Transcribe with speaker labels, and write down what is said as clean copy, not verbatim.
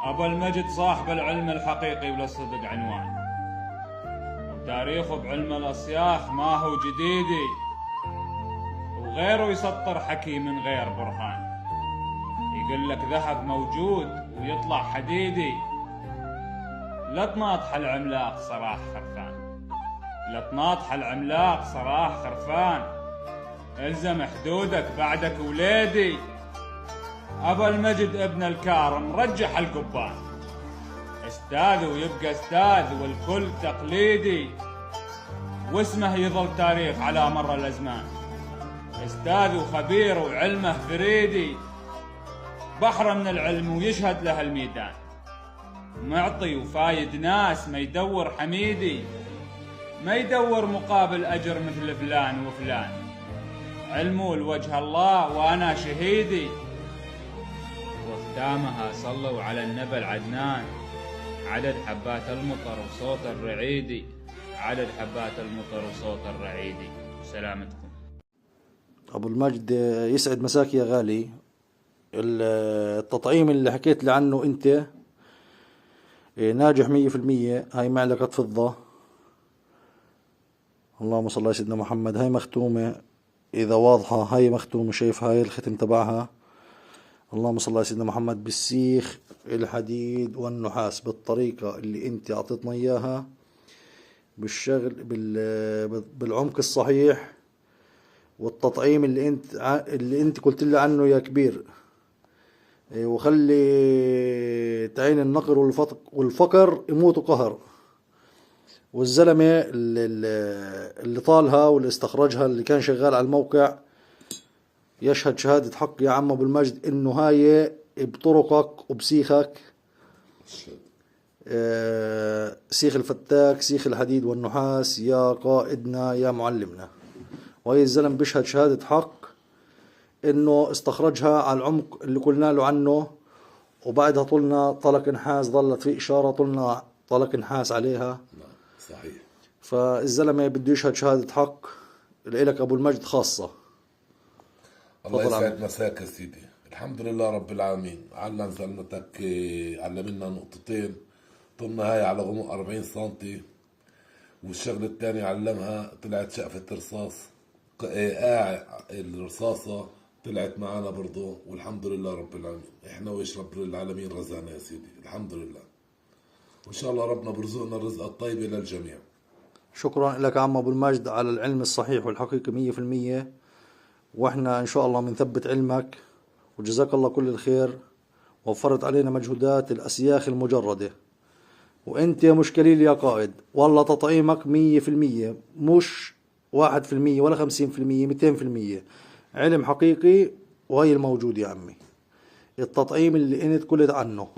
Speaker 1: أبو المجد صاحب العلم الحقيقي وللصدق عنوان، وتاريخه بعلم الأصياخ ما هو جديدي، وغيره يسطر حكي من غير برهان. يقول لك ذهب موجود ويطلع حديدي، لا تناطح العملاق صراح خرفان، لا تناطح العملاق صراح خرفان، الزم حدودك بعدك وليدي. أبو المجد ابن الكارم رجح القبان، استاذ ويبقى استاذ والكل تقليدي، واسمه يظل تاريخ على مر الأزمان، استاذ وخبير وعلمه فريدي، بحر من العلم ويشهد له الميدان، معطي وفايد ناس ما يدور حميدي، ما يدور مقابل أجر مثل فلان وفلان، علمه لوجه الله وأنا شهيدي. وختامها صلوا على النبي العدنان، عدد حبات المطر وصوت الرعيدي، عدد حبات المطر وصوت الرعيدي. سلامتكم.
Speaker 2: أبو المجد يسعد مساك يا غالي. التطعيم اللي حكيت لي عنه أنت ناجح 100%. هاي معلقة فضة، اللهم صل على سيدنا محمد. هاي مختومة إذا واضحة، هاي مختومة، شايف هاي الختم تبعها، اللهم صل على سيدنا محمد، بالسيخ الحديد والنحاس بالطريقة اللي أنت أعطيتنا إياها، بالشغل بالعمق الصحيح، والتطعيم اللي انت قلت لي عنه يا كبير. وخلي تعين النقر والفقر يموتوا قهر. والزلمة اللي طالها واللي استخرجها اللي كان شغال على الموقع يشهد شهادة حق يا عم ابو المجد انه هاي بطرقك وبسيخك، سيخ الفتاك، سيخ الحديد والنحاس، يا قائدنا يا معلمنا. وهي الزلم بيشهد شهادة حق انه استخرجها على العمق اللي قلنا له عنه، وبعدها طلنا طلق نحاس، ظلت في اشارة طلنا طلق نحاس عليها.
Speaker 3: صحيح.
Speaker 2: فالزلمة بده يشهد شهادة حق لإلك ابو المجد خاصة.
Speaker 3: الله يسعد مساك يا سيدي. الحمد لله رب العالمين. علم زلمتك علمنا نقطتين، طلنا هاي على غموق 40 سنتي، والشغل الثاني علمها طلعت شقفة رصاص، الرصاصة طلعت معنا برضو، والحمد لله رب العالمين. احنا وإيش رب العالمين رزقنا يا سيدي، الحمد لله. وإن شاء الله ربنا برزقنا الرزق الطيب للجميع.
Speaker 2: شكرا لك عم أبو المجد على العلم الصحيح والحقيقي 100%. وإحنا إن شاء الله بنثبت علمك، وجزاك الله كل الخير. وفرت علينا مجهودات الأسياخ المجردة، وأنت مش قليل يا قائد. والله تطعيمك 100%، مش 1% ولا 50%، 200% علم حقيقي. وهي الموجود يا عمي، التطعيم اللي انت قلت عنه